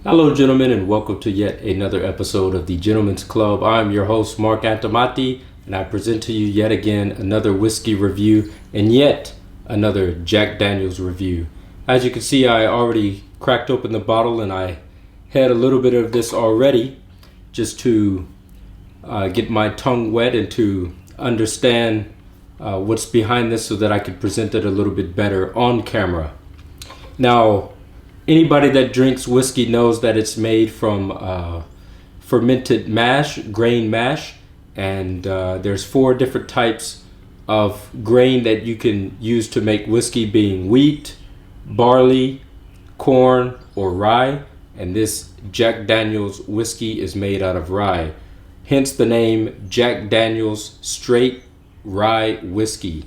Hello gentlemen, and welcome to yet another episode of the Gentleman's Club. I'm your host Mark Antomati, and I present to you yet again another whiskey review and yet another Jack Daniel's review. As you can see, I already cracked open the bottle and I had a little bit of this already just to get my tongue wet and to understand what's behind this so that I could present it a little bit better on camera. Now, anybody that drinks whiskey knows that it's made from fermented mash, grain mash, and there's 4 different types of grain that you can use to make whiskey, being wheat, barley, corn, or rye. And this Jack Daniel's whiskey is made out of rye, hence the name Jack Daniel's Straight Rye Whiskey.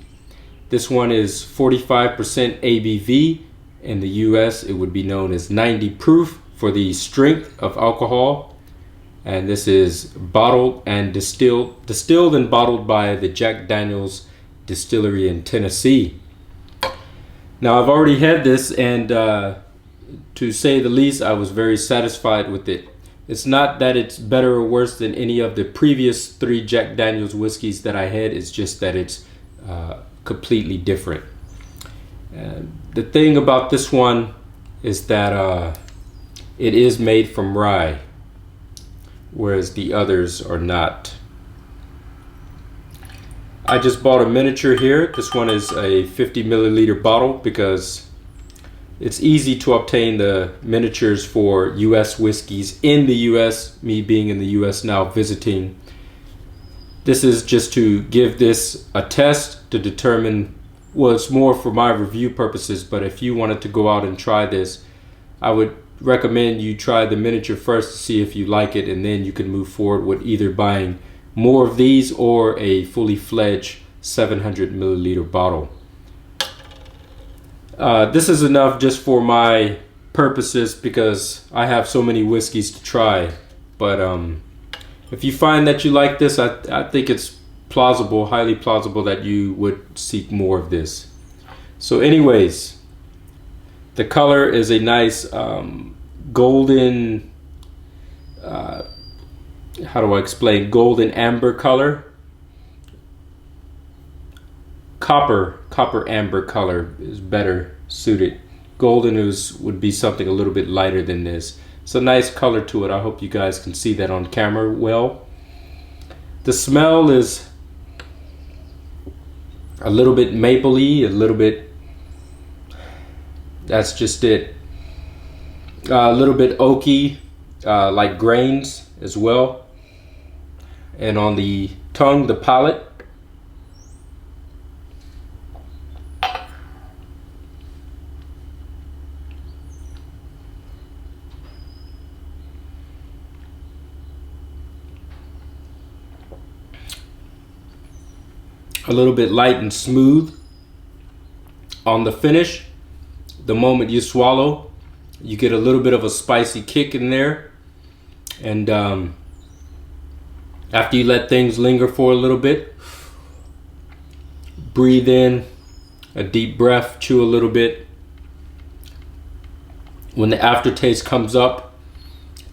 This one is 45% ABV. In the US, it would be known as 90 proof for the strength of alcohol. And this is bottled and distilled and bottled by the Jack Daniel's Distillery in Tennessee. Now, I've already had this, and to say the least, I was very satisfied with it. It's not that it's better or worse than any of the previous 3 Jack Daniel's whiskeys that I had. It's just that it's completely different. The thing about this one is that it is made from rye, whereas the others are not. I just bought a miniature here. This one is a 50 milliliter bottle because it's easy to obtain the miniatures for US whiskeys in the US, me being in the US now visiting. This is just to give this a test to determine. Well, it's more for my review purposes, but if you wanted to go out and try this, I would recommend you try the miniature first to see if you like it, and then you can move forward with either buying more of these or a fully fledged 700 milliliter bottle. This is enough just for my purposes because I have so many whiskeys to try. But if you find that you like this, I think it's plausible, highly plausible that you would seek more of this. So anyways, the color is a nice golden, how do I explain, golden amber color. Copper amber color is better suited. Golden would be something a little bit lighter than this. It's a nice color to it. I hope you guys can see that on camera well. The smell is a little bit mapley, a little bit, that's just it. A little bit oaky, like grains as well. And on the tongue, the palate, a little bit light and smooth. On the finish, the moment you swallow, you get a little bit of a spicy kick in there. And after you let things linger for a little bit, breathe in a deep breath, chew a little bit. When the aftertaste comes up,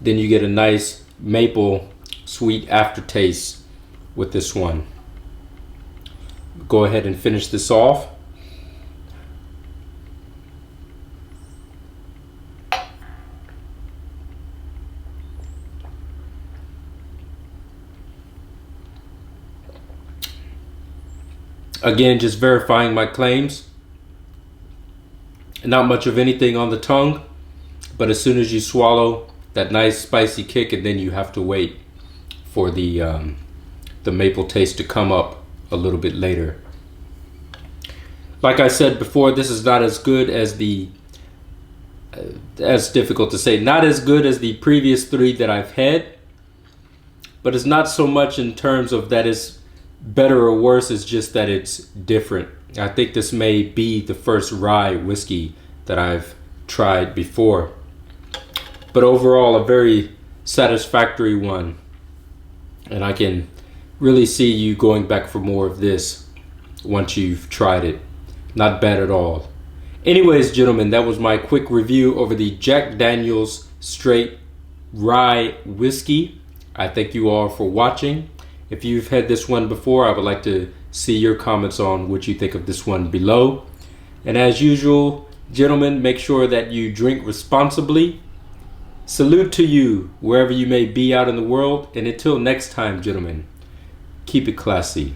then you get a nice maple sweet aftertaste with this one. Go ahead and finish this off. Again, just verifying my claims. Not much of anything on the tongue, but as soon as you swallow, that nice spicy kick, and then you have to wait for the maple taste to come up a little bit later. Like I said before, this is not as good as the That's difficult to say. Not as good as the previous 3 that I've had, but it's not so much in terms of that it's better or worse. It's just that it's different. I think this may be the first rye whiskey that I've tried before, but overall a very satisfactory one, and I can really see you going back for more of this once you've tried it. Not bad at all. Anyways, gentlemen, that was my quick review over the Jack Daniel's Straight Rye Whiskey. I thank you all for watching. If you've had this one before, I would like to see your comments on what you think of this one below. And as usual, gentlemen, make sure that you drink responsibly. Salute to you wherever you may be out in the world. And until next time, gentlemen, keep it classy.